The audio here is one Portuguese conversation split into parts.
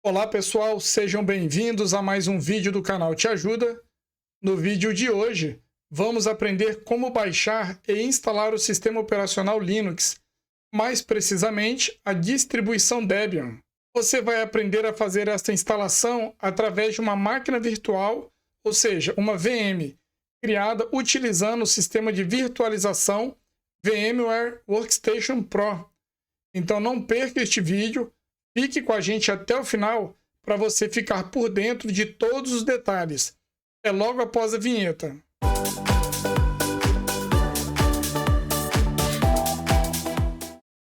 Olá pessoal, sejam bem-vindos a mais um vídeo do canal Te Ajuda. No vídeo de hoje, vamos aprender como baixar e instalar o sistema operacional Linux, mais precisamente a distribuição Debian. Você vai aprender a fazer esta instalação através de uma máquina virtual, ou seja, uma VM, criada utilizando o sistema de virtualização VMware Workstation Pro. Então não perca este vídeo. Fique com a gente até o final para você ficar por dentro de todos os detalhes. É logo após a vinheta.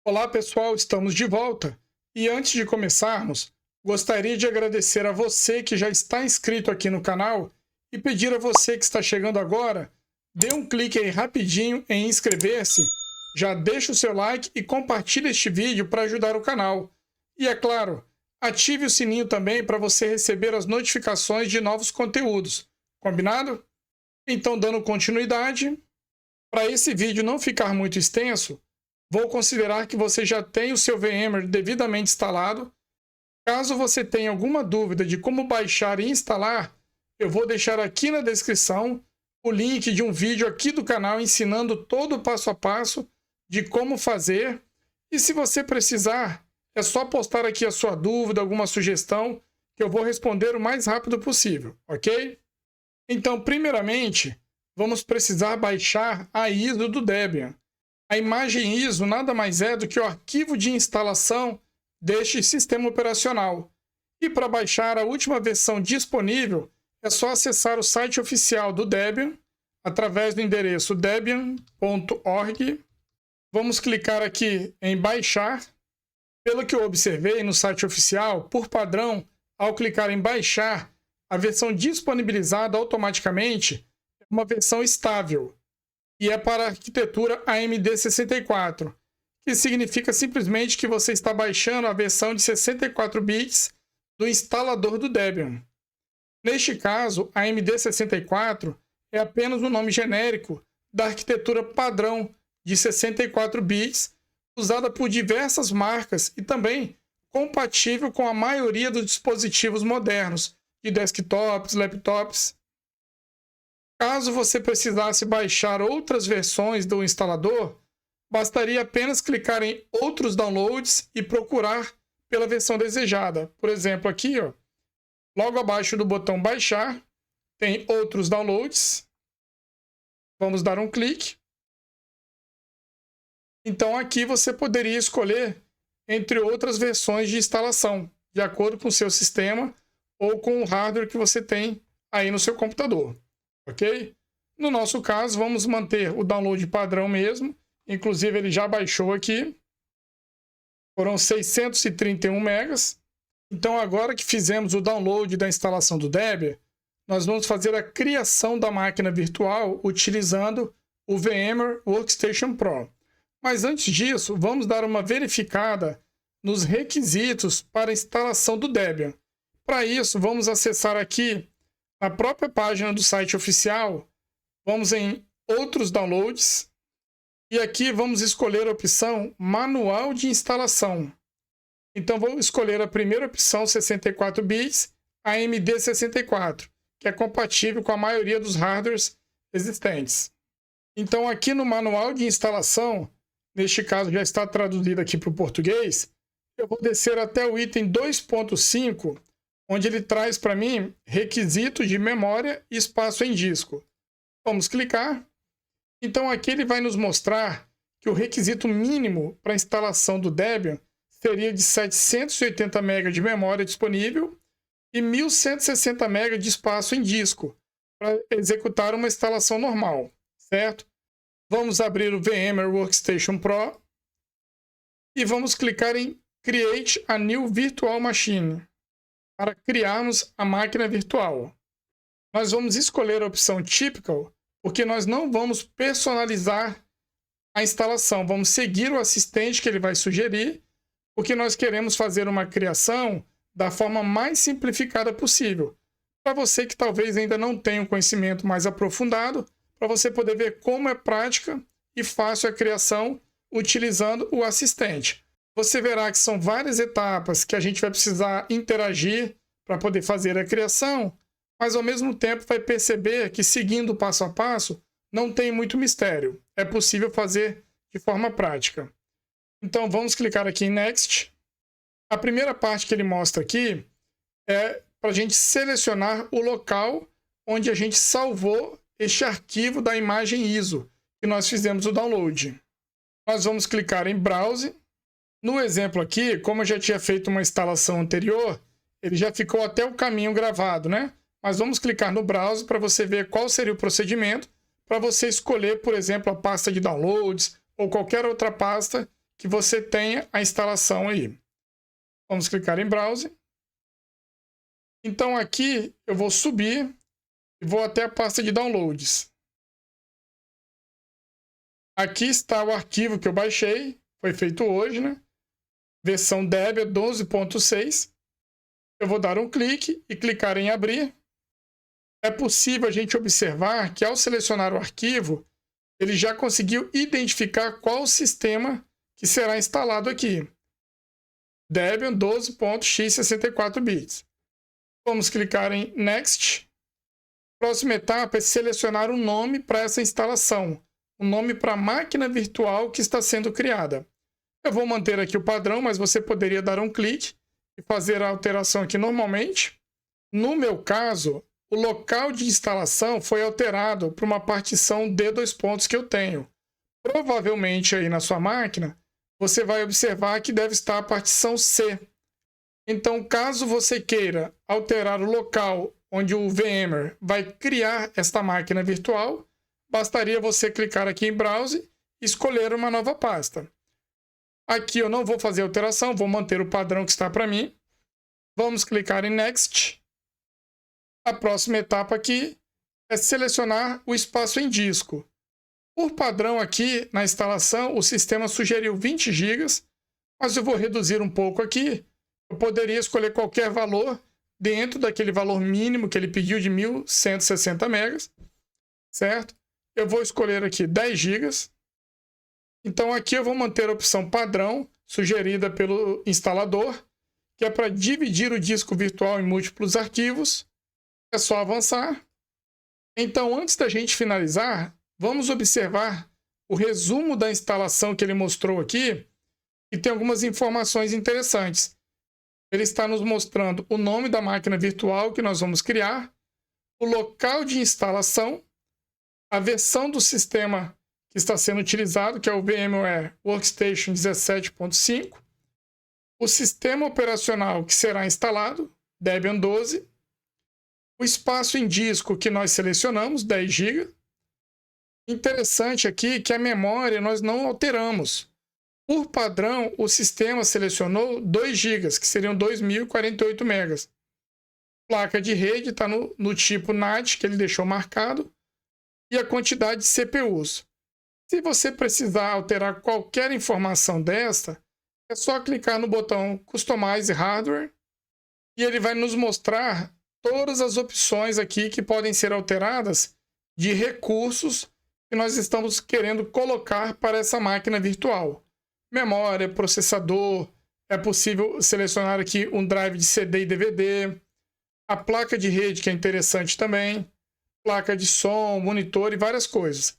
Olá pessoal, estamos de volta. E antes de começarmos, gostaria de agradecer a você que já está inscrito aqui no canal e pedir a você que está chegando agora, dê um clique aí rapidinho em inscrever-se, já deixa o seu like e compartilhe este vídeo para ajudar o canal. E é claro, ative o sininho também para você receber as notificações de novos conteúdos. Combinado? Então, dando continuidade, para esse vídeo não ficar muito extenso, vou considerar que você já tem o seu VMware devidamente instalado. Caso você tenha alguma dúvida de como baixar e instalar, eu vou deixar aqui na descrição o link de um vídeo aqui do canal ensinando todo o passo a passo de como fazer. E se você precisar, é só postar aqui a sua dúvida, alguma sugestão, que eu vou responder o mais rápido possível, ok? Então, primeiramente, vamos precisar baixar a ISO do Debian. A imagem ISO nada mais é do que o arquivo de instalação deste sistema operacional. E para baixar a última versão disponível, é só acessar o site oficial do Debian, através do endereço debian.org. Vamos clicar aqui em baixar. Pelo que eu observei no site oficial, por padrão, ao clicar em baixar, a versão disponibilizada automaticamente é uma versão estável, e é para a arquitetura AMD64, que significa simplesmente que você está baixando a versão de 64 bits do instalador do Debian. Neste caso, a AMD64 é apenas um nome genérico da arquitetura padrão de 64 bits, usada por diversas marcas e também compatível com a maioria dos dispositivos modernos, de desktops, laptops. Caso você precisasse baixar outras versões do instalador, bastaria apenas clicar em outros downloads e procurar pela versão desejada. Por exemplo, aqui, logo abaixo do botão baixar, tem outros downloads. Vamos dar um clique. Então aqui você poderia escolher entre outras versões de instalação, de acordo com o seu sistema ou com o hardware que você tem aí no seu computador, ok? No nosso caso, vamos manter o download padrão mesmo, inclusive ele já baixou aqui, foram 631 megas. Então agora que fizemos o download da instalação do Debian, nós vamos fazer a criação da máquina virtual utilizando o VMware Workstation Pro. Mas antes disso, vamos dar uma verificada nos requisitos para a instalação do Debian. Para isso, vamos acessar aqui a própria página do site oficial, vamos em Outros Downloads, e aqui vamos escolher a opção Manual de Instalação. Então, vou escolher a primeira opção, 64 bits, AMD64, que é compatível com a maioria dos hardwares existentes. Então, aqui no Manual de Instalação, neste caso já está traduzido aqui para o português, eu vou descer até o item 2.5, onde ele traz para mim requisitos de memória e espaço em disco. Vamos clicar. Então aqui ele vai nos mostrar que o requisito mínimo para a instalação do Debian seria de 780 MB de memória disponível e 1160 MB de espaço em disco para executar uma instalação normal, certo? Vamos abrir o VMware Workstation Pro e vamos clicar em Create a New Virtual Machine para criarmos a máquina virtual. Nós vamos escolher a opção Typical porque nós não vamos personalizar a instalação, vamos seguir o assistente que ele vai sugerir, porque nós queremos fazer uma criação da forma mais simplificada possível. Para você que talvez ainda não tenha um conhecimento mais aprofundado, para você poder ver como é prática e fácil a criação utilizando o assistente. você verá que são várias etapas que a gente vai precisar interagir para poder fazer a criação, mas ao mesmo tempo vai perceber que seguindo o passo a passo não tem muito mistério. É possível fazer de forma prática. Então vamos clicar aqui em Next. A primeira parte que ele mostra aqui é para a gente selecionar o local onde a gente salvou este arquivo da imagem ISO que nós fizemos o download. Nós vamos clicar em Browse. No exemplo aqui, como eu já tinha feito uma instalação anterior, ele já ficou até o caminho gravado, né? Mas vamos clicar no Browse para você ver qual seria o procedimento para você escolher, por exemplo, a pasta de downloads ou qualquer outra pasta que você tenha a instalação aí. Vamos clicar em Browse. Então aqui eu vou subir e vou até a pasta de downloads. Aqui está o arquivo que eu baixei, foi feito hoje, né? Versão Debian 12.6. Eu vou dar um clique e clicar em abrir. É possível a gente observar que ao selecionar o arquivo, ele já conseguiu identificar qual sistema que será instalado aqui. Debian 12.x64 bits. Vamos clicar em Next. Próxima etapa é selecionar um nome para essa instalação, um nome para a máquina virtual que está sendo criada. Eu vou manter aqui o padrão, mas você poderia dar um clique e fazer a alteração aqui normalmente. No meu caso, o local de instalação foi alterado para uma partição D2 que eu tenho. Provavelmente aí na sua máquina, você vai observar que deve estar a partição C. Então, caso você queira alterar o local onde o VMware vai criar esta máquina virtual, bastaria você clicar aqui em Browse e escolher uma nova pasta. Aqui eu não vou fazer alteração, vou manter o padrão que está para mim. Vamos clicar em Next. A próxima etapa aqui é selecionar o espaço em disco. Por padrão aqui na instalação, o sistema sugeriu 20 GB, mas eu vou reduzir um pouco aqui. Eu poderia escolher qualquer valor dentro daquele valor mínimo que ele pediu de 1.160 MB, certo? Eu vou escolher aqui 10 GB. Então aqui eu vou manter a opção padrão sugerida pelo instalador, que é para dividir o disco virtual em múltiplos arquivos. É só avançar. Então, antes da gente finalizar, vamos observar o resumo da instalação que ele mostrou aqui, e tem algumas informações interessantes. Ele está nos mostrando o nome da máquina virtual que nós vamos criar, o local de instalação, a versão do sistema que está sendo utilizado, que é o VMware Workstation 17.5, o sistema operacional que será instalado, Debian 12, o espaço em disco que nós selecionamos, 10 GB. Interessante aqui que a memória nós não alteramos. Por padrão, o sistema selecionou 2 GB, que seriam 2.048 MB. Placa de rede está no tipo NAT, que ele deixou marcado, e a quantidade de CPUs. Se você precisar alterar qualquer informação desta, é só clicar no botão Customize Hardware e ele vai nos mostrar todas as opções aqui que podem ser alteradas de recursos que nós estamos querendo colocar para essa máquina virtual. Memória, processador, é possível selecionar aqui um drive de CD e DVD, a placa de rede, que é interessante também, placa de som, monitor e várias coisas.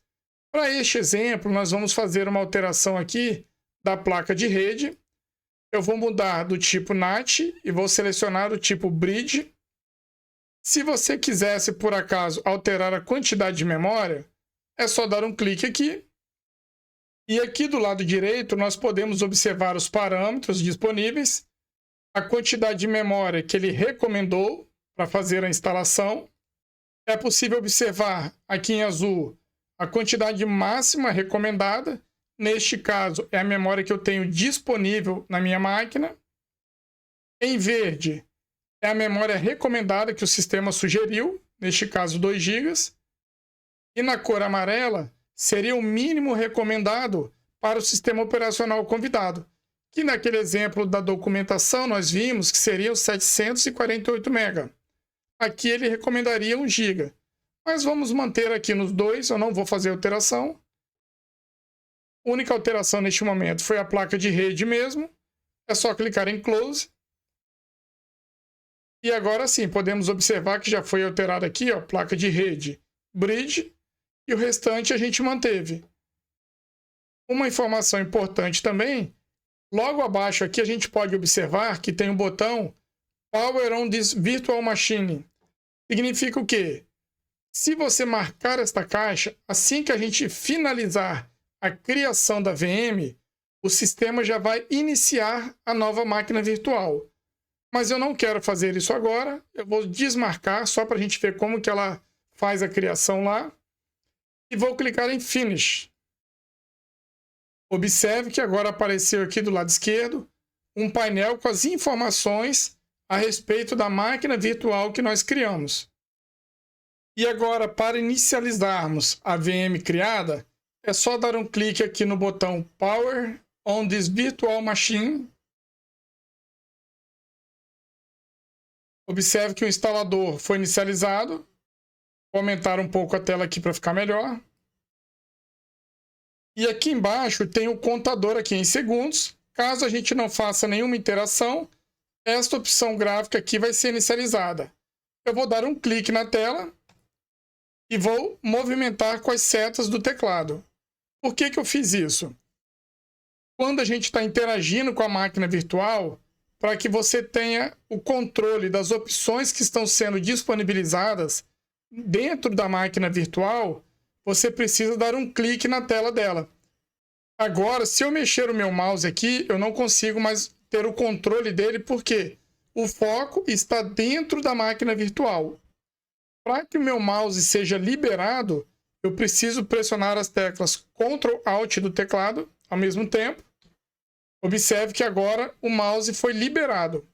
Para este exemplo, nós vamos fazer uma alteração aqui da placa de rede. Eu vou mudar do tipo NAT e vou selecionar o tipo Bridge. Se você quisesse, por acaso, alterar a quantidade de memória, é só dar um clique aqui. E aqui do lado direito, nós podemos observar os parâmetros disponíveis, a quantidade de memória que ele recomendou para fazer a instalação. É possível observar aqui em azul a quantidade máxima recomendada. Neste caso, é a memória que eu tenho disponível na minha máquina. Em verde, é a memória recomendada que o sistema sugeriu, neste caso 2 GB. E na cor amarela, seria o mínimo recomendado para o sistema operacional convidado, que naquele exemplo da documentação nós vimos que seriam 748 MB. Aqui ele recomendaria 1 GB. Mas vamos manter aqui nos dois, eu não vou fazer alteração. A única alteração neste momento foi a placa de rede mesmo. É só clicar em Close. E agora sim, podemos observar que já foi alterado aqui, ó, placa de rede, bridge, e o restante a gente manteve. Uma informação importante também, logo abaixo aqui a gente pode observar que tem um botão Power on this Virtual Machine. Significa o quê? Se você marcar esta caixa, assim que a gente finalizar a criação da VM, o sistema já vai iniciar a nova máquina virtual. Mas eu não quero fazer isso agora, eu vou desmarcar só para a gente ver como que ela faz a criação lá. E vou clicar em Finish. Observe que agora apareceu aqui do lado esquerdo um painel com as informações a respeito da máquina virtual que nós criamos. E agora, para inicializarmos a VM criada, é só dar um clique aqui no botão Power on this Virtual Machine. Observe que o instalador foi inicializado. Vou aumentar um pouco a tela aqui para ficar melhor. E aqui embaixo tem o contador aqui em segundos. Caso a gente não faça nenhuma interação, esta opção gráfica aqui vai ser inicializada. Eu vou dar um clique na tela e vou movimentar com as setas do teclado. Por que que eu fiz isso? Quando a gente está interagindo com a máquina virtual, para que você tenha o controle das opções que estão sendo disponibilizadas dentro da máquina virtual, você precisa dar um clique na tela dela. Agora, se eu mexer o meu mouse aqui, eu não consigo mais ter o controle dele, porque o foco está dentro da máquina virtual. Para que o meu mouse seja liberado, eu preciso pressionar as teclas Ctrl Alt do teclado ao mesmo tempo. Observe que agora o mouse foi liberado.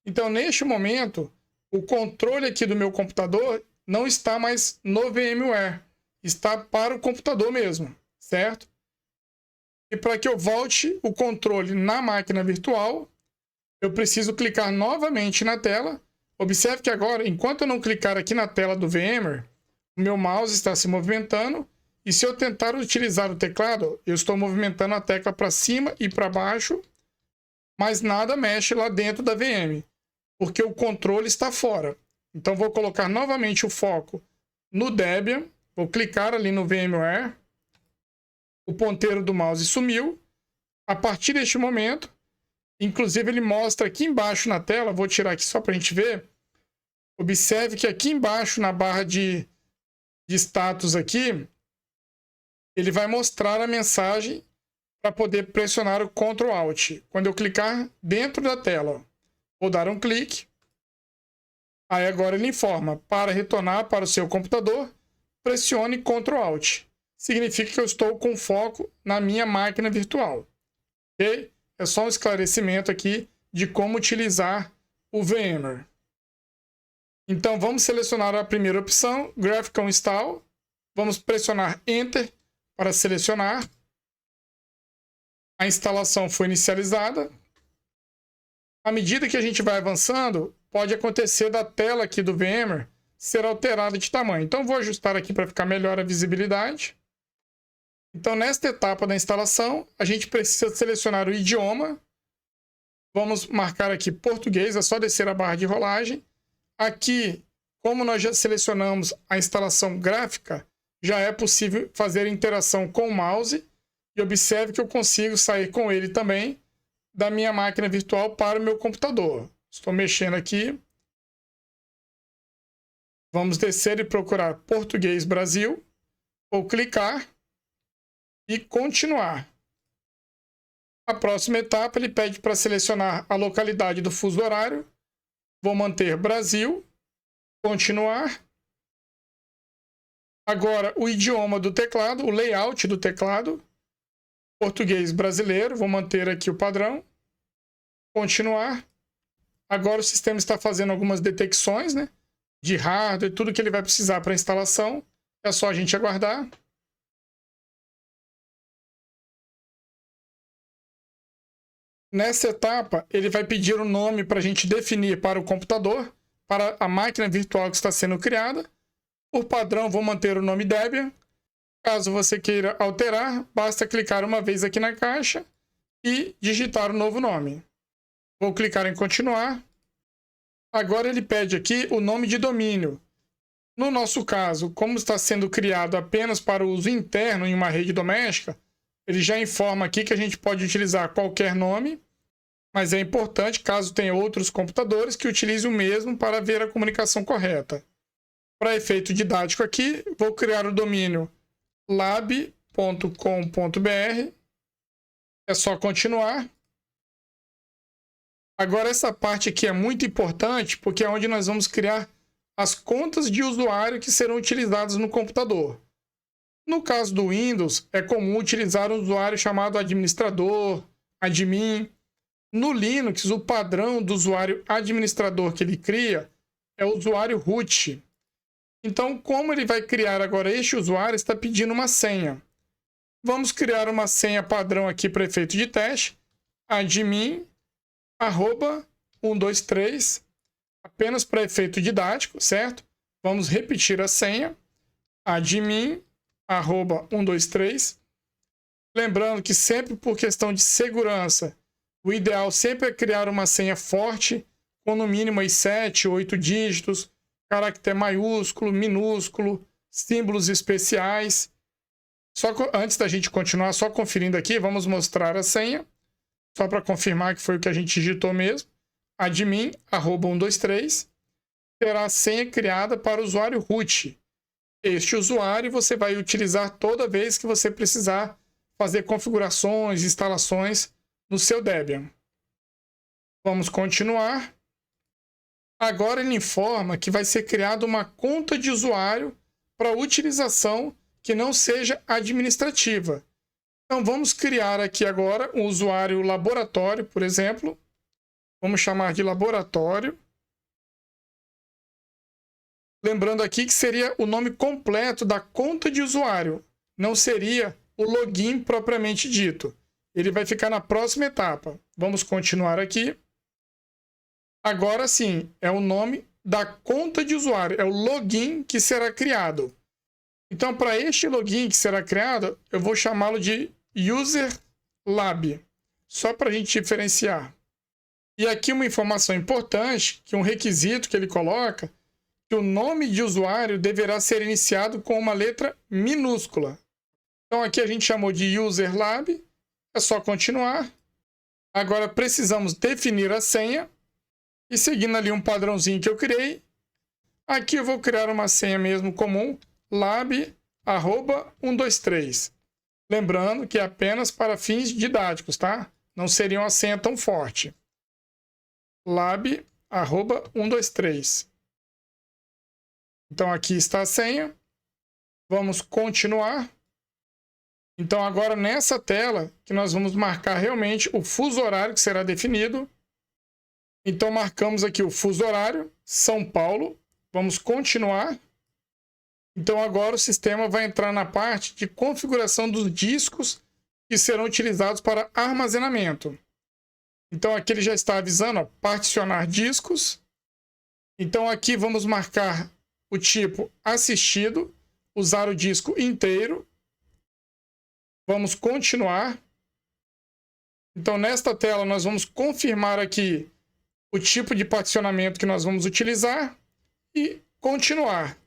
Então, neste momento, o controle aqui do meu computador não está mais no VMware. Está para o computador mesmo, certo? E para que eu volte o controle na máquina virtual, eu preciso clicar novamente na tela. Observe que agora, enquanto eu não clicar aqui na tela do VMware, o meu mouse está se movimentando. E se eu tentar utilizar o teclado, eu estou movimentando a tecla para cima e para baixo, mas nada mexe lá dentro da VM, porque o controle está fora. Então, vou colocar novamente o foco no Debian, vou clicar ali no VMware, o ponteiro do mouse sumiu. A partir deste momento, inclusive ele mostra aqui embaixo na tela, vou tirar aqui só para a gente ver, observe que aqui embaixo na barra de status aqui, ele vai mostrar a mensagem para poder pressionar o Ctrl Alt. Quando eu clicar dentro da tela, vou dar um clique. Aí agora ele informa, para retornar para o seu computador, pressione Ctrl Alt. Significa que eu estou com foco na minha máquina virtual. Ok? É só um esclarecimento aqui de como utilizar o VMware. Então vamos selecionar a primeira opção, Graphical Install. Vamos pressionar Enter para selecionar. A instalação foi inicializada. À medida que a gente vai avançando, pode acontecer da tela aqui do VMware ser alterada de tamanho. Então vou ajustar aqui para ficar melhor a visibilidade. Então nesta etapa da instalação, a gente precisa selecionar o idioma. Vamos marcar aqui português, é só descer a barra de rolagem. Aqui, como nós já selecionamos a instalação gráfica, já é possível fazer interação com o mouse. E observe que eu consigo sair com ele também da minha máquina virtual para o meu computador. Estou mexendo aqui. Vamos descer e procurar Português Brasil. Vou clicar e continuar. A próxima etapa ele pede para selecionar a localidade do fuso horário. Vou manter Brasil. Continuar. Agora o idioma do teclado, o layout do teclado. Português brasileiro, vou manter aqui o padrão. Continuar. Agora o sistema está fazendo algumas detecções, né, de hardware, tudo que ele vai precisar para a instalação. É só a gente aguardar. Nessa etapa, ele vai pedir um nome para a gente definir para o computador, para a máquina virtual que está sendo criada. Por padrão, vou manter o nome Debian. Caso você queira alterar, basta clicar uma vez aqui na caixa e digitar o novo nome. Vou clicar em continuar. Agora ele pede aqui o nome de domínio. No nosso caso, como está sendo criado apenas para o uso interno em uma rede doméstica, ele já informa aqui que a gente pode utilizar qualquer nome, mas é importante, caso tenha outros computadores, que utilize o mesmo para ver a comunicação correta. Para efeito didático aqui, vou criar o domínio lab.com.br. É só continuar. Agora essa parte aqui é muito importante, porque é onde nós vamos criar as contas de usuário que serão utilizadas no computador. No caso do Windows, é comum utilizar um usuário chamado administrador, admin. No Linux, o padrão do usuário administrador que ele cria é o usuário root. Então, como ele vai criar agora este usuário, está pedindo uma senha. Vamos criar uma senha padrão aqui para efeito de teste, admin, @123, apenas para efeito didático, certo? Vamos repetir a senha, admin, @123. Lembrando que sempre por questão de segurança, o ideal sempre é criar uma senha forte, com no mínimo aí 7, 8 dígitos, caractere maiúsculo, minúsculo, símbolos especiais. Antes da gente continuar, só conferindo aqui, vamos mostrar a senha, só para confirmar que foi o que a gente digitou mesmo. Admin, @123, terá a senha criada para o usuário root. Este usuário você vai utilizar toda vez que você precisar fazer configurações, instalações no seu Debian. Vamos continuar. Agora ele informa que vai ser criada uma conta de usuário para utilização que não seja administrativa. Então vamos criar aqui agora um usuário laboratório, por exemplo. Vamos chamar de laboratório. Lembrando aqui que seria o nome completo da conta de usuário, não seria o login propriamente dito. Ele vai ficar na próxima etapa. Vamos continuar aqui. Agora sim, é o nome da conta de usuário, é o login que será criado. Então, para este login que será criado, eu vou chamá-lo de User Lab, só para a gente diferenciar. E aqui uma informação importante, que um requisito que ele coloca, que o nome de usuário deverá ser iniciado com uma letra minúscula. Então aqui a gente chamou de User Lab, é só continuar. Agora precisamos definir a senha, e seguindo ali um padrãozinho que eu criei, aqui eu vou criar uma senha mesmo comum, lab@123. Lembrando que é apenas para fins didáticos, tá? Não seria uma senha tão forte. lab@123. Então aqui está a senha. Vamos continuar. Então agora nessa tela que nós vamos marcar realmente o fuso horário que será definido. Então marcamos aqui o fuso horário, São Paulo. Vamos continuar. Então agora o sistema vai entrar na parte de configuração dos discos que serão utilizados para armazenamento. Então aqui ele já está avisando, ó, particionar discos. Então aqui vamos marcar o tipo assistido, usar o disco inteiro. Vamos continuar. Então nesta tela nós vamos confirmar aqui o tipo de particionamento que nós vamos utilizar e continuar.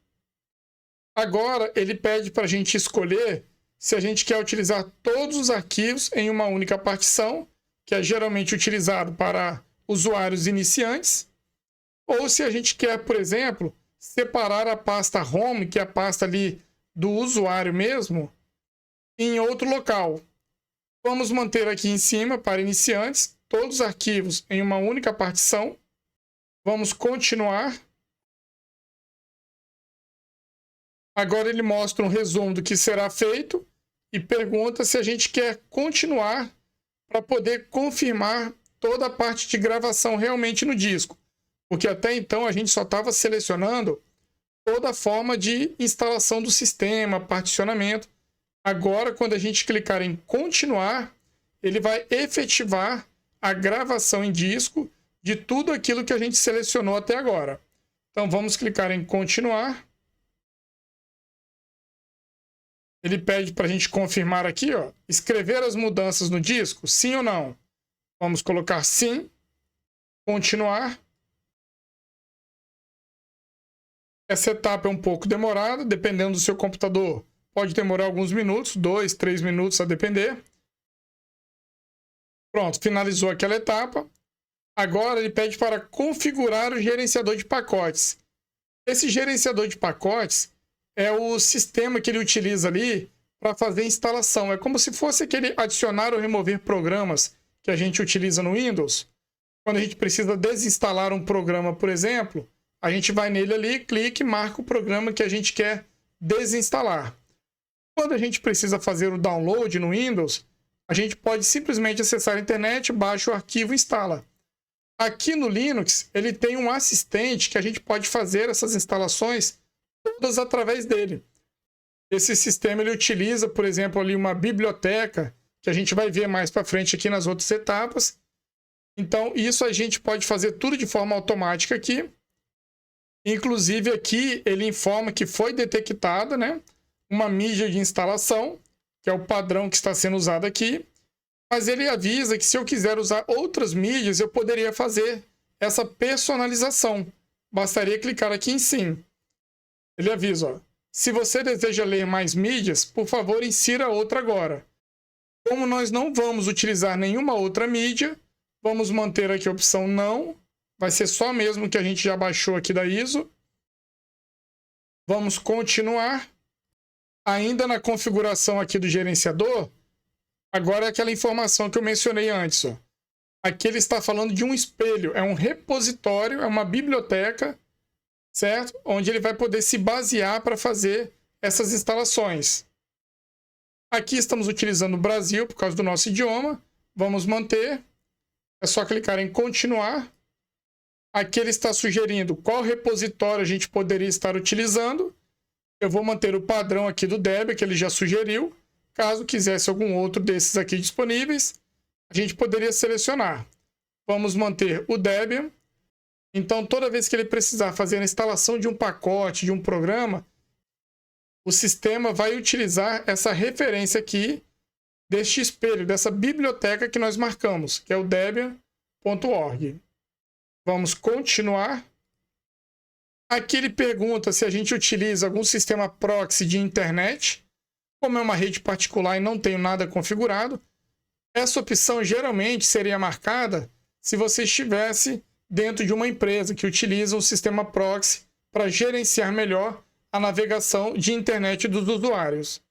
Agora ele pede para a gente escolher se a gente quer utilizar todos os arquivos em uma única partição, que é geralmente utilizado para usuários iniciantes, ou se a gente quer, por exemplo, separar a pasta Home, que é a pasta ali do usuário mesmo, em outro local. Vamos manter aqui em cima, para iniciantes, todos os arquivos em uma única partição. Vamos continuar. Agora ele mostra um resumo do que será feito e pergunta se a gente quer continuar para poder confirmar toda a parte de gravação realmente no disco. Porque até então a gente só estava selecionando toda a forma de instalação do sistema, particionamento. Agora, quando a gente clicar em continuar, ele vai efetivar a gravação em disco de tudo aquilo que a gente selecionou até agora. Então vamos clicar em continuar. Ele pede para a gente confirmar aqui, ó, escrever as mudanças no disco, sim ou não. Vamos colocar sim. continuar. Essa etapa é um pouco demorada, dependendo do seu computador. Pode demorar alguns minutos, 2, 3 minutos a depender. Pronto, finalizou aquela etapa. Agora ele pede para configurar o gerenciador de pacotes. Esse gerenciador de pacotes é o sistema que ele utiliza ali para fazer instalação. É como se fosse aquele adicionar ou remover programas que a gente utiliza no Windows. Quando a gente precisa desinstalar um programa, por exemplo, a gente vai nele ali, clica e marca o programa que a gente quer desinstalar. Quando a gente precisa fazer o download no Windows, a gente pode simplesmente acessar a internet, baixa o arquivo e instala. Aqui no Linux, ele tem um assistente que a gente pode fazer essas instalações todas através dele. Esse sistema ele utiliza, por exemplo, ali uma biblioteca, que a gente vai ver mais para frente aqui nas outras etapas. Então, isso a gente pode fazer tudo de forma automática aqui. Inclusive, aqui ele informa que foi detectada, né, uma mídia de instalação, que é o padrão que está sendo usado aqui. Mas ele avisa que se eu quiser usar outras mídias, eu poderia fazer essa personalização. Bastaria clicar aqui em sim. Ele avisa, ó, se você deseja ler mais mídias, por favor, insira outra agora. Como nós não vamos utilizar nenhuma outra mídia, vamos manter aqui a opção não. Vai ser só mesmo que a gente já baixou aqui da ISO. Vamos continuar. Ainda na configuração aqui do gerenciador, agora é aquela informação que eu mencionei antes. Ó. Aqui ele está falando de um espelho, é um repositório, é uma biblioteca, certo? Onde ele vai poder se basear para fazer essas instalações. Aqui estamos utilizando o Brasil por causa do nosso idioma. Vamos manter. É só clicar em continuar. Aqui ele está sugerindo qual repositório a gente poderia estar utilizando. Eu vou manter o padrão aqui do Debian, que ele já sugeriu. Caso quisesse algum outro desses aqui disponíveis, a gente poderia selecionar. Vamos manter o Debian. Então, toda vez que ele precisar fazer a instalação de um pacote, de um programa, o sistema vai utilizar essa referência aqui deste espelho, dessa biblioteca que nós marcamos, que é o debian.org. Vamos continuar. Aqui ele pergunta se a gente utiliza algum sistema proxy de internet. Como é uma rede particular e não tenho nada configurado, essa opção geralmente seria marcada se você estivesse dentro de uma empresa que utiliza um sistema proxy para gerenciar melhor a navegação de internet dos usuários.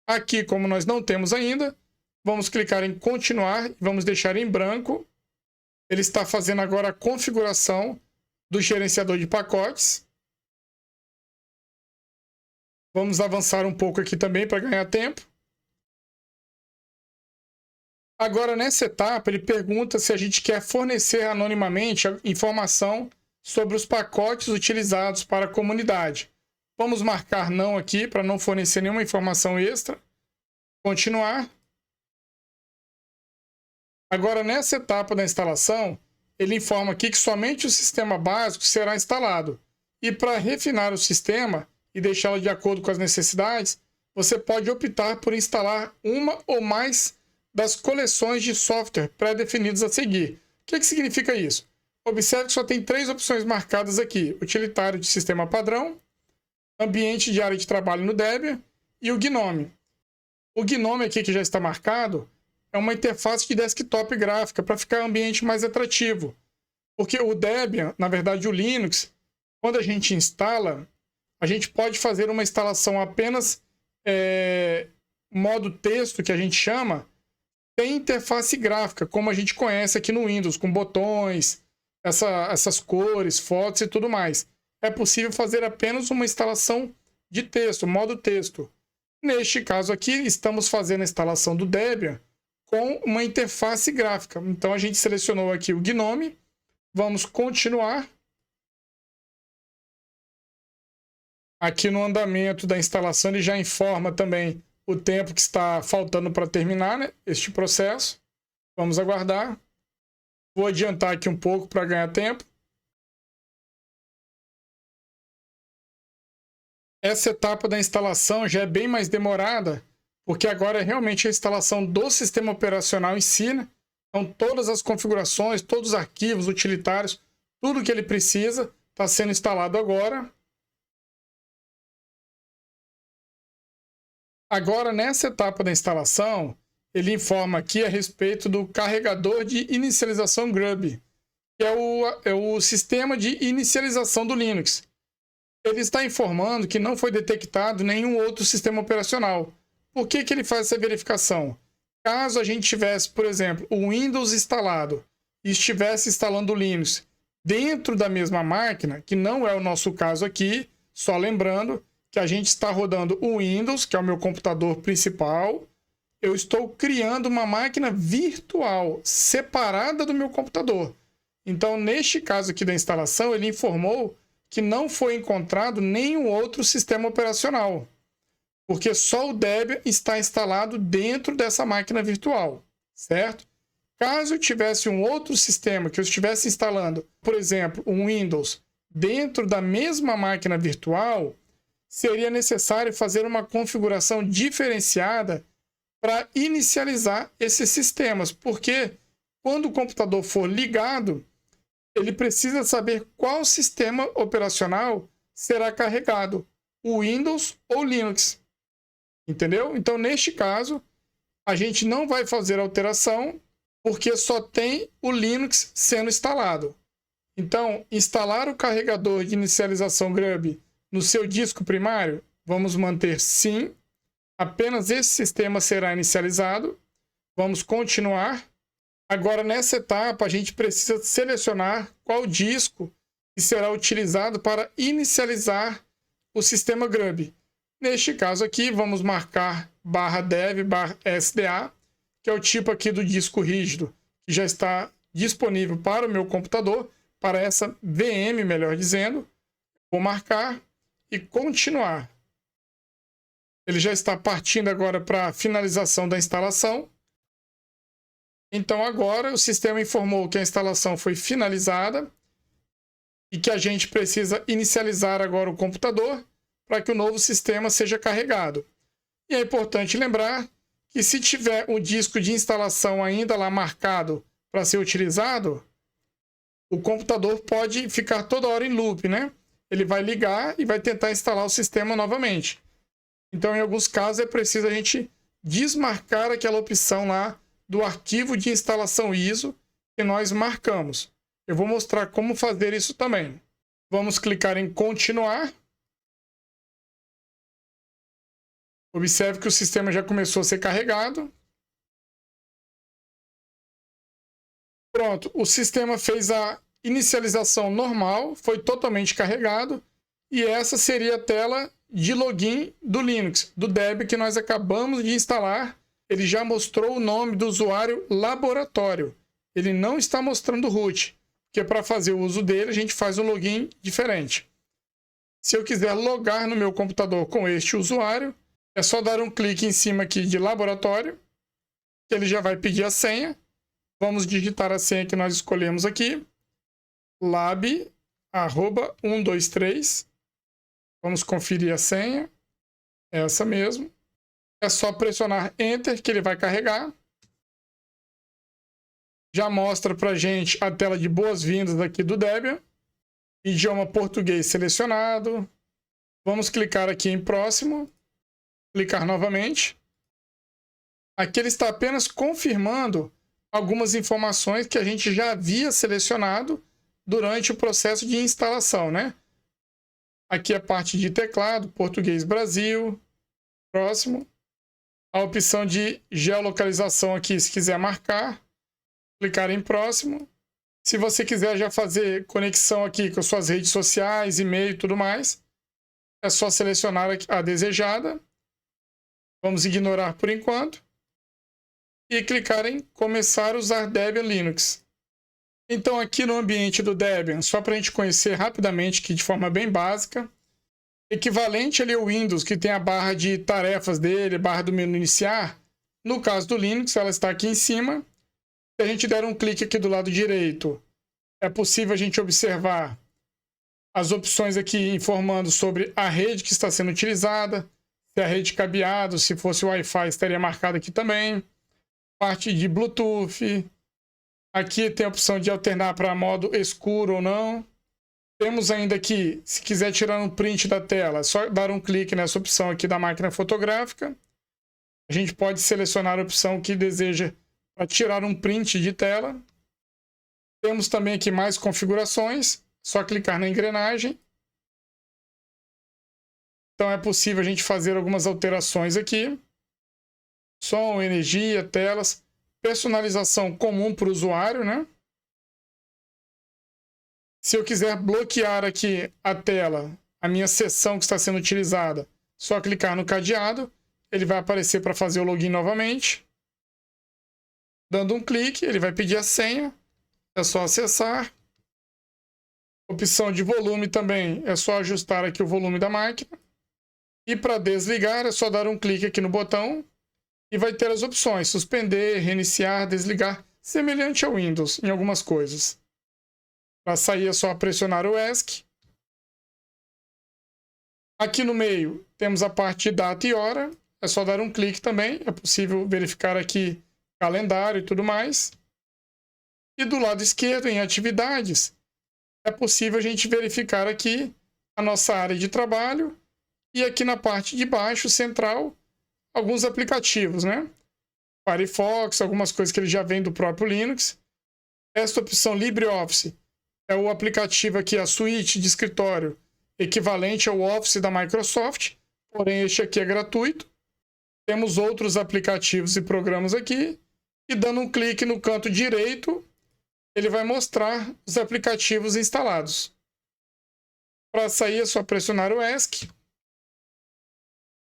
Aqui, como nós não temos ainda, vamos clicar em continuar e vamos deixar em branco. Ele está fazendo agora a configuração do gerenciador de pacotes. Vamos avançar um pouco aqui também para ganhar tempo. Agora, nessa etapa, ele pergunta se a gente quer fornecer anonimamente a informação sobre os pacotes utilizados para a comunidade. Vamos marcar não aqui para não fornecer nenhuma informação extra. Continuar. Agora, nessa etapa da instalação, ele informa aqui que somente o sistema básico será instalado. E para refinar o sistema e deixá-lo de acordo com as necessidades, você pode optar por instalar uma ou mais das coleções de software pré-definidos a seguir. O que significa isso? Observe que só tem 3 opções marcadas aqui: utilitário de sistema padrão, ambiente de área de trabalho no Debian e o GNOME. O GNOME aqui que já está marcado é uma interface de desktop gráfica para ficar um ambiente mais atrativo. Porque o Debian, na verdade o Linux, quando a gente instala, a gente pode fazer uma instalação apenas modo texto, que a gente chama, tem interface gráfica, como a gente conhece aqui no Windows, com botões, essas cores, fotos e tudo mais. É possível fazer apenas uma instalação de texto, modo texto. Neste caso aqui, estamos fazendo a instalação do Debian com uma interface gráfica. Então a gente selecionou aqui o GNOME. Vamos continuar. Aqui no andamento da instalação ele já informa também o tempo que está faltando para terminar, né, este processo. Vamos aguardar. Vou adiantar aqui um pouco para ganhar tempo. Essa etapa da instalação já é bem mais demorada, porque agora é realmente a instalação do sistema operacional em si, né? Então, todas as configurações, todos os arquivos utilitários, tudo que ele precisa está sendo instalado agora. Agora, nessa etapa da instalação, ele informa aqui a respeito do carregador de inicialização Grub, que é o sistema de inicialização do Linux. Ele está informando que não foi detectado nenhum outro sistema operacional. Por que ele faz essa verificação? Caso a gente tivesse, por exemplo, o Windows instalado e estivesse instalando o Linux dentro da mesma máquina, que não é o nosso caso aqui, só lembrando que a gente está rodando o Windows, que é o meu computador principal, eu estou criando uma máquina virtual separada do meu computador. Então, neste caso aqui da instalação, ele informou que não foi encontrado nenhum outro sistema operacional, porque só o Debian está instalado dentro dessa máquina virtual, certo? Caso eu tivesse um outro sistema que eu estivesse instalando, por exemplo, um Windows, dentro da mesma máquina virtual, seria necessário fazer uma configuração diferenciada para inicializar esses sistemas, porque quando o computador for ligado, ele precisa saber qual sistema operacional será carregado, o Windows ou Linux. Entendeu? Então, neste caso, a gente não vai fazer alteração porque só tem o Linux sendo instalado. Então, instalar o carregador de inicialização Grub no seu disco primário, vamos manter sim. Apenas esse sistema será inicializado. Vamos continuar. Agora, nessa etapa, a gente precisa selecionar qual disco que será utilizado para inicializar o sistema Grub. Neste caso aqui, vamos marcar /dev/sda, que é o tipo aqui do disco rígido, que já está disponível para o meu computador, para essa VM, melhor dizendo. Vou marcar e continuar. Ele já está partindo agora para a finalização da instalação. Então agora o sistema informou que a instalação foi finalizada e que a gente precisa inicializar agora o computador para que o novo sistema seja carregado. E é importante lembrar que se tiver um disco de instalação ainda lá marcado para ser utilizado, o computador pode ficar toda hora em loop, né? Ele vai ligar e vai tentar instalar o sistema novamente. Então, em alguns casos, é preciso a gente desmarcar aquela opção lá do arquivo de instalação ISO que nós marcamos. Eu vou mostrar como fazer isso também. Vamos clicar em continuar. Observe que o sistema já começou a ser carregado. Pronto, o sistema fez a inicialização normal, foi totalmente carregado. E essa seria a tela de login do Linux, do Debian que nós acabamos de instalar. Ele já mostrou o nome do usuário laboratório. Ele não está mostrando o root, porque para fazer o uso dele a gente faz um login diferente. Se eu quiser logar no meu computador com este usuário, é só dar um clique em cima aqui de laboratório, que ele já vai pedir a senha. Vamos digitar a senha que nós escolhemos aqui. lab@123. Vamos conferir a senha. Essa mesmo. É só pressionar Enter que ele vai carregar. Já mostra para a gente a tela de boas-vindas aqui do Debian. Idioma português selecionado. Vamos clicar aqui em próximo. Clicar novamente. Aqui ele está apenas confirmando algumas informações que a gente já havia selecionado durante o processo de instalação, né? Aqui a parte de teclado, português Brasil. Próximo. A opção de geolocalização aqui, se quiser marcar. Clicar em próximo. Se você quiser já fazer conexão aqui com suas redes sociais, e-mail e tudo mais, é só selecionar a desejada. Vamos ignorar por enquanto. E clicar em começar a usar Debian Linux. Então aqui no ambiente do Debian, só para a gente conhecer rapidamente aqui de forma bem básica, equivalente ali ao Windows, que tem a barra de tarefas dele, barra do menu iniciar, no caso do Linux ela está aqui em cima. Se a gente der um clique aqui do lado direito, é possível a gente observar as opções aqui informando sobre a rede que está sendo utilizada, se a rede cabeado, se fosse Wi-Fi estaria marcado aqui também, parte de Bluetooth, Aqui tem a opção de alternar para modo escuro ou não. Temos ainda aqui, se quiser tirar um print da tela, é só dar um clique nessa opção aqui da máquina fotográfica. A gente pode selecionar a opção que deseja para tirar um print de tela. Temos também aqui mais configurações, só clicar na engrenagem. Então é possível a gente fazer algumas alterações aqui. Som, energia, telas, personalização comum para o usuário, né? Se eu quiser bloquear aqui a tela, a minha sessão que está sendo utilizada, só clicar no cadeado, ele vai aparecer para fazer o login novamente. Dando um clique, ele vai pedir a senha, é só acessar. Opção de volume também, é só ajustar aqui o volume da máquina. E para desligar, é só dar um clique aqui no botão e vai ter as opções, suspender, reiniciar, desligar, semelhante ao Windows em algumas coisas. Para sair é só pressionar o ESC. Aqui no meio temos a parte de data e hora. É só dar um clique também. É possível verificar aqui calendário e tudo mais. E do lado esquerdo, em atividades, é possível a gente verificar aqui a nossa área de trabalho. E aqui na parte de baixo, central, alguns aplicativos, né? Firefox, algumas coisas que ele já vem do próprio Linux. Esta opção LibreOffice é o aplicativo aqui, a suíte de escritório, equivalente ao Office da Microsoft, porém este aqui é gratuito. Temos outros aplicativos e programas aqui, e dando um clique no canto direito, ele vai mostrar os aplicativos instalados. Para sair é só pressionar o ESC.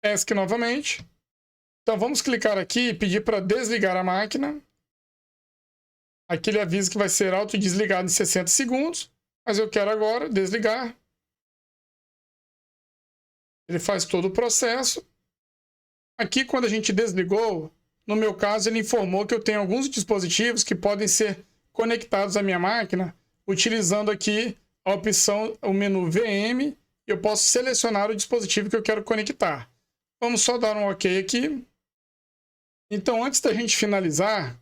ESC novamente. Então vamos clicar aqui e pedir para desligar a máquina. Aqui ele avisa que vai ser autodesligado em 60 segundos, mas eu quero agora desligar. Ele faz todo o processo. Aqui, quando a gente desligou, no meu caso, ele informou que eu tenho alguns dispositivos que podem ser conectados à minha máquina, utilizando aqui a opção, o menu VM, e eu posso selecionar o dispositivo que eu quero conectar. Vamos só dar um OK aqui. Então, antes da gente finalizar,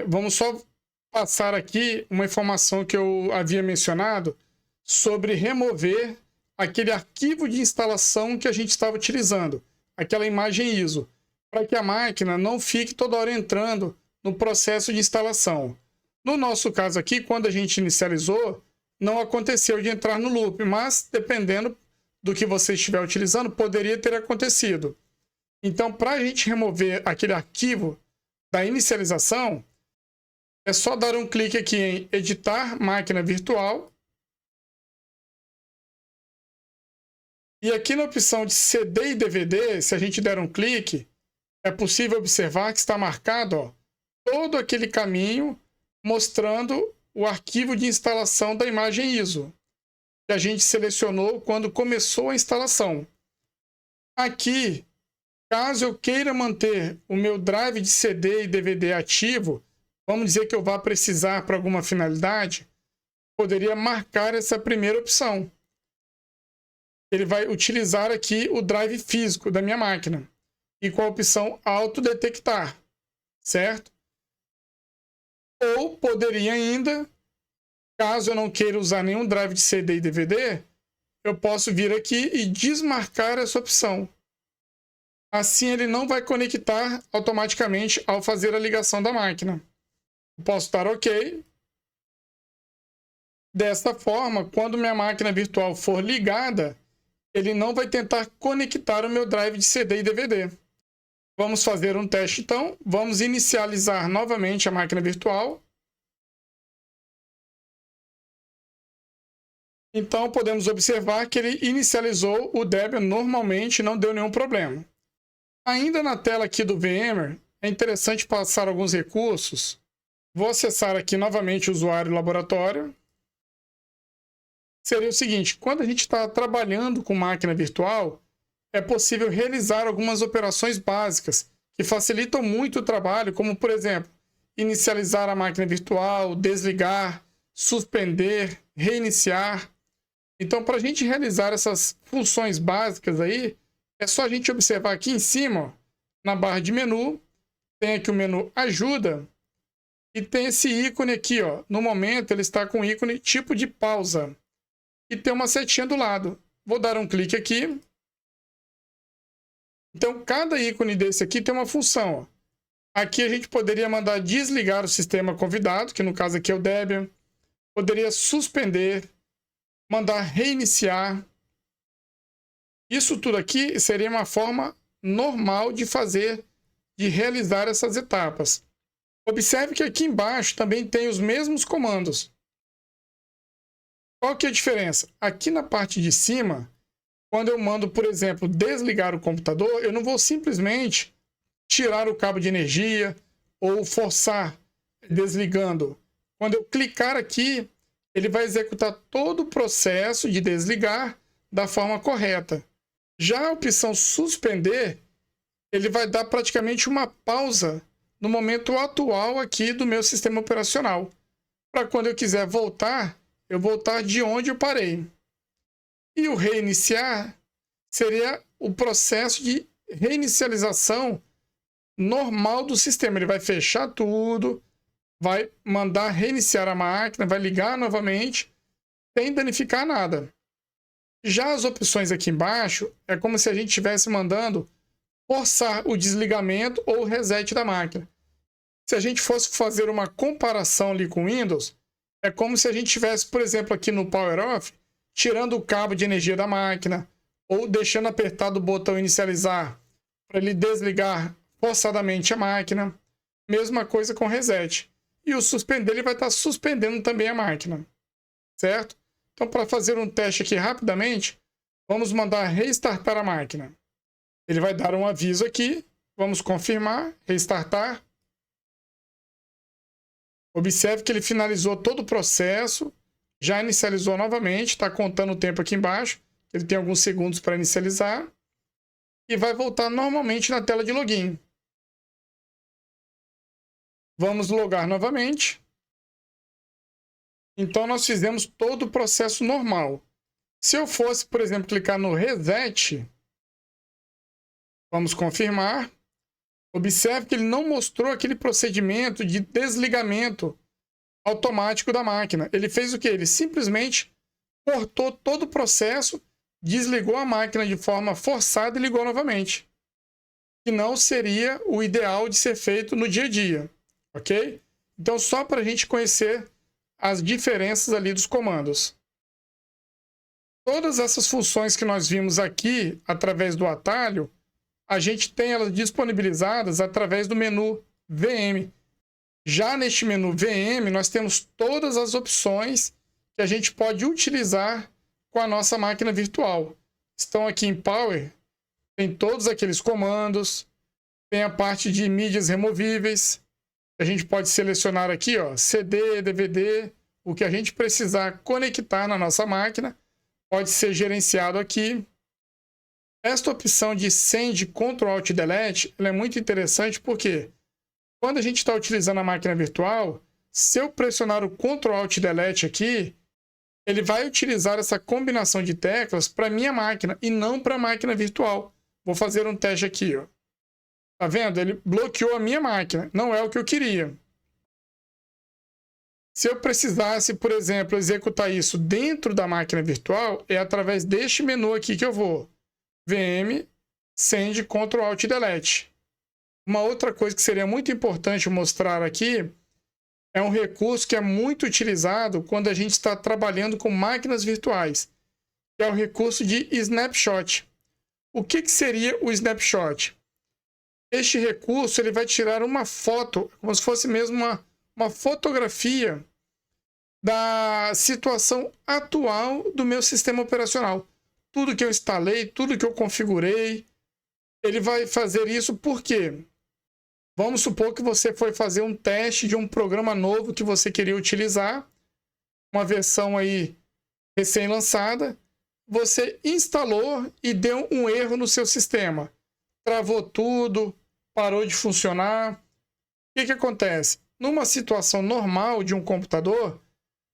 vamos só passar aqui uma informação que eu havia mencionado sobre remover aquele arquivo de instalação que a gente estava utilizando, aquela imagem ISO, para que a máquina não fique toda hora entrando no processo de instalação. No nosso caso aqui, quando a gente inicializou, não aconteceu de entrar no loop, mas dependendo do que você estiver utilizando, poderia ter acontecido. Então, para a gente remover aquele arquivo da inicialização, é só dar um clique aqui em editar máquina virtual. E aqui na opção de CD e DVD, se a gente der um clique, é possível observar que está marcado, ó, todo aquele caminho mostrando o arquivo de instalação da imagem ISO, que a gente selecionou quando começou a instalação. Aqui, caso eu queira manter o meu drive de CD e DVD ativo, vamos dizer que eu vá precisar para alguma finalidade, poderia marcar essa primeira opção. Ele vai utilizar aqui o drive físico da minha máquina e com a opção autodetectar, certo? Ou poderia ainda, caso eu não queira usar nenhum drive de CD e DVD, eu posso vir aqui e desmarcar essa opção. Assim ele não vai conectar automaticamente ao fazer a ligação da máquina. Eu posso dar OK. Desta forma, quando minha máquina virtual for ligada, ele não vai tentar conectar o meu drive de CD e DVD. Vamos fazer um teste então. Vamos inicializar novamente a máquina virtual. Então podemos observar que ele inicializou o Debian normalmente, não deu nenhum problema. Ainda na tela aqui do VMware, é interessante passar alguns recursos. Vou acessar aqui novamente o usuário laboratório. Seria o seguinte, quando a gente está trabalhando com máquina virtual, é possível realizar algumas operações básicas que facilitam muito o trabalho, como, por exemplo, inicializar a máquina virtual, desligar, suspender, reiniciar. Então, para a gente realizar essas funções básicas aí, é só a gente observar aqui em cima, ó, na barra de menu, tem aqui o menu Ajuda, e tem esse ícone aqui, ó. No momento ele está com o ícone tipo de pausa e tem uma setinha do lado. Vou dar um clique aqui. Então cada ícone desse aqui tem uma função, ó. Aqui a gente poderia mandar desligar o sistema convidado, que no caso aqui é o Debian. Poderia suspender, mandar reiniciar. Isso tudo aqui seria uma forma normal de realizar essas etapas. Observe que aqui embaixo também tem os mesmos comandos. Qual que é a diferença? Aqui na parte de cima, quando eu mando, por exemplo, desligar o computador, eu não vou simplesmente tirar o cabo de energia ou forçar desligando. Quando eu clicar aqui, ele vai executar todo o processo de desligar da forma correta. Já a opção suspender, ele vai dar praticamente uma pausa no momento atual aqui do meu sistema operacional. Para quando eu quiser voltar, eu voltar de onde eu parei. E o reiniciar seria o processo de reinicialização normal do sistema. Ele vai fechar tudo, vai mandar reiniciar a máquina, vai ligar novamente, sem danificar nada. Já as opções aqui embaixo, é como se a gente estivesse mandando forçar o desligamento ou o reset da máquina. Se a gente fosse fazer uma comparação ali com o Windows, é como se a gente tivesse, por exemplo, aqui no Power Off, tirando o cabo de energia da máquina, ou deixando apertado o botão inicializar para ele desligar forçadamente a máquina. Mesma coisa com reset. E o suspender, ele vai estar suspendendo também a máquina. Certo? Então, para fazer um teste aqui rapidamente, vamos mandar restartar a máquina. Ele vai dar um aviso aqui. Vamos confirmar, restartar. Observe que ele finalizou todo o processo, já inicializou novamente, está contando o tempo aqui embaixo. Ele tem alguns segundos para inicializar. E vai voltar normalmente na tela de login. Vamos logar novamente. Então, nós fizemos todo o processo normal. Se eu fosse, por exemplo, clicar no reset, vamos confirmar. Observe que ele não mostrou aquele procedimento de desligamento automático da máquina. Ele fez o quê? Ele simplesmente cortou todo o processo, desligou a máquina de forma forçada e ligou novamente. Que não seria o ideal de ser feito no dia a dia. Ok? Então, só para a gente conhecer as diferenças ali dos comandos. Todas essas funções que nós vimos aqui, através do atalho, a gente tem elas disponibilizadas através do menu VM. Já neste menu VM, nós temos todas as opções que a gente pode utilizar com a nossa máquina virtual. Estão aqui em Power, tem todos aqueles comandos, tem a parte de mídias removíveis. A gente pode selecionar aqui, ó, CD, DVD, o que a gente precisar conectar na nossa máquina, pode ser gerenciado aqui. Esta opção de Send Ctrl Alt Delete, ela é muito interessante porque quando a gente está utilizando a máquina virtual, se eu pressionar o Ctrl Alt Delete aqui, ele vai utilizar essa combinação de teclas para minha máquina e não para a máquina virtual. Vou fazer um teste aqui, ó. Tá vendo? Ele bloqueou a minha máquina. Não é o que eu queria. Se eu precisasse, por exemplo, executar isso dentro da máquina virtual, é através deste menu aqui que eu vou. VM, Send, Ctrl, Alt, Delete. Uma outra coisa que seria muito importante mostrar aqui é um recurso que é muito utilizado quando a gente está trabalhando com máquinas virtuais, que é o recurso de Snapshot. O que seria o Snapshot? Este recurso ele vai tirar uma foto, como se fosse mesmo uma fotografia da situação atual do meu sistema operacional. Tudo que eu instalei, tudo que eu configurei, ele vai fazer isso por quê? Vamos supor que você foi fazer um teste de um programa novo que você queria utilizar, uma versão aí recém-lançada, você instalou e deu um erro no seu sistema. Travou tudo, parou de funcionar. O que acontece? Numa situação normal de um computador,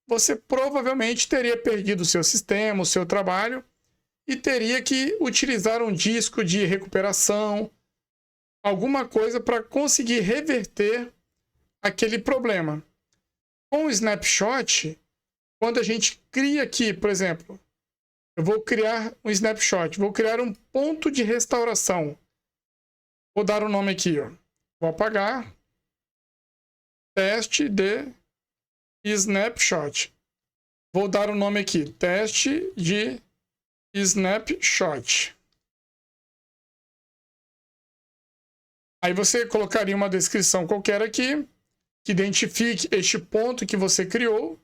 você provavelmente teria perdido o seu sistema, o seu trabalho, e teria que utilizar um disco de recuperação, alguma coisa para conseguir reverter aquele problema. Com o snapshot, quando a gente cria aqui, por exemplo, eu vou criar um snapshot, vou criar um ponto de restauração. Vou dar o nome aqui, ó. Vou apagar. Teste de snapshot. Vou dar o nome aqui, teste de snapshot. Aí você colocaria uma descrição qualquer aqui, que identifique este ponto que você criou,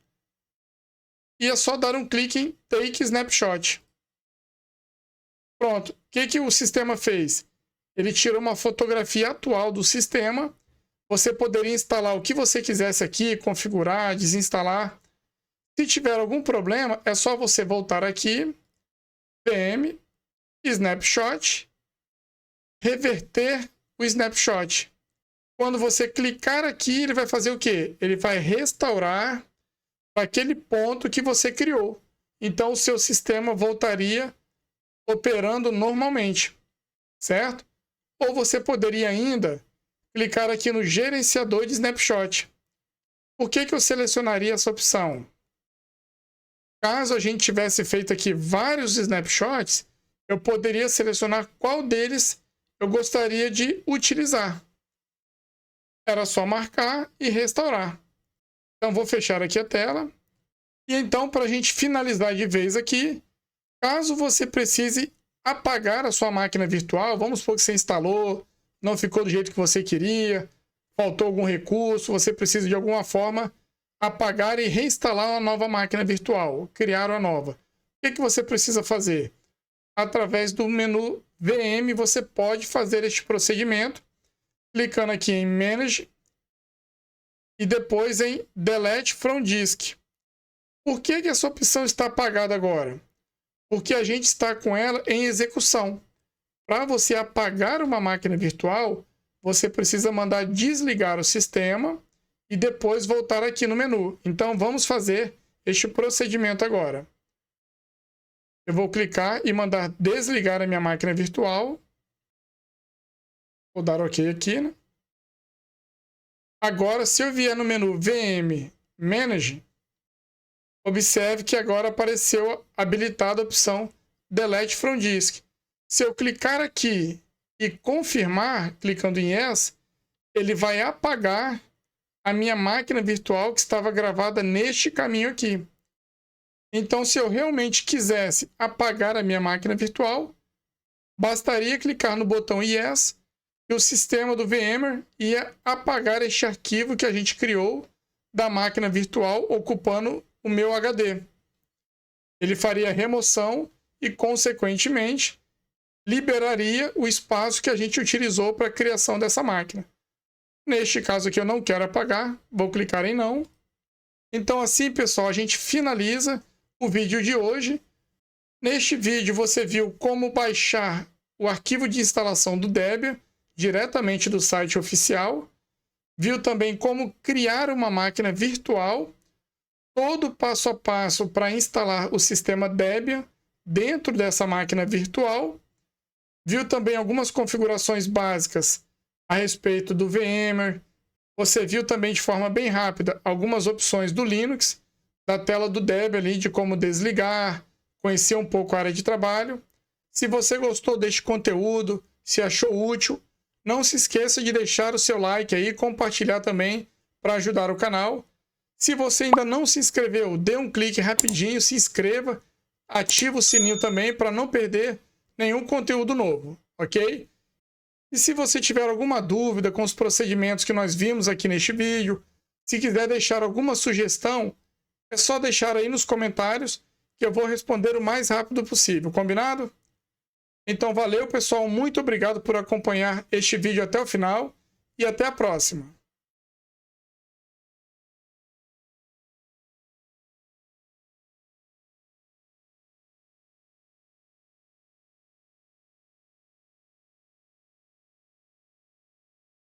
e é só dar um clique em Take Snapshot. Pronto. O que o sistema fez? Ele tirou uma fotografia atual do sistema. Você poderia instalar o que você quisesse aqui, configurar, desinstalar. Se tiver algum problema, é só você voltar aqui, VM, Snapshot, reverter o Snapshot. Quando você clicar aqui, ele vai fazer o quê? Ele vai restaurar aquele ponto que você criou. Então, o seu sistema voltaria operando normalmente, certo? Ou você poderia ainda clicar aqui no gerenciador de snapshot. Por que eu selecionaria essa opção? Caso a gente tivesse feito aqui vários snapshots, eu poderia selecionar qual deles eu gostaria de utilizar. Era só marcar e restaurar. Então, vou fechar aqui a tela. E então, para a gente finalizar de vez aqui, caso você precise apagar a sua máquina virtual, vamos supor que você instalou, não ficou do jeito que você queria, faltou algum recurso, você precisa de alguma forma apagar e reinstalar uma nova máquina virtual, criar uma nova. O que você precisa fazer? Através do menu VM, você pode fazer este procedimento, clicando aqui em Manage e depois em Delete from Disk. Por que essa opção está apagada agora? Porque a gente está com ela em execução. Para você apagar uma máquina virtual, você precisa mandar desligar o sistema e depois voltar aqui no menu. Então, vamos fazer este procedimento agora. Eu vou clicar e mandar desligar a minha máquina virtual. Vou dar OK aqui, né? Agora, se eu vier no menu VM Manage, observe que agora apareceu habilitada a opção Delete from Disk. Se eu clicar aqui e confirmar, clicando em Yes, ele vai apagar a minha máquina virtual que estava gravada neste caminho aqui. Então, se eu realmente quisesse apagar a minha máquina virtual, bastaria clicar no botão Yes e o sistema do VMware ia apagar este arquivo que a gente criou da máquina virtual ocupando o meu HD. Ele faria a remoção e, consequentemente, liberaria o espaço que a gente utilizou para a criação dessa máquina. Neste caso aqui eu não quero apagar, vou clicar em não. Então assim, pessoal, a gente finaliza o vídeo de hoje. Neste vídeo você viu como baixar o arquivo de instalação do Debian diretamente do site oficial. Viu também como criar uma máquina virtual, todo passo a passo para instalar o sistema Debian dentro dessa máquina virtual. Viu também algumas configurações básicas a respeito do VMware. Você viu também de forma bem rápida algumas opções do Linux, da tela do Debian ali, de como desligar, conhecer um pouco a área de trabalho. Se você gostou deste conteúdo, se achou útil, não se esqueça de deixar o seu like aí e compartilhar também para ajudar o canal. Se você ainda não se inscreveu, dê um clique rapidinho, se inscreva, ativa o sininho também para não perder nenhum conteúdo novo, ok? E se você tiver alguma dúvida com os procedimentos que nós vimos aqui neste vídeo, se quiser deixar alguma sugestão, é só deixar aí nos comentários que eu vou responder o mais rápido possível, combinado? Então valeu, pessoal, muito obrigado por acompanhar este vídeo até o final e até a próxima.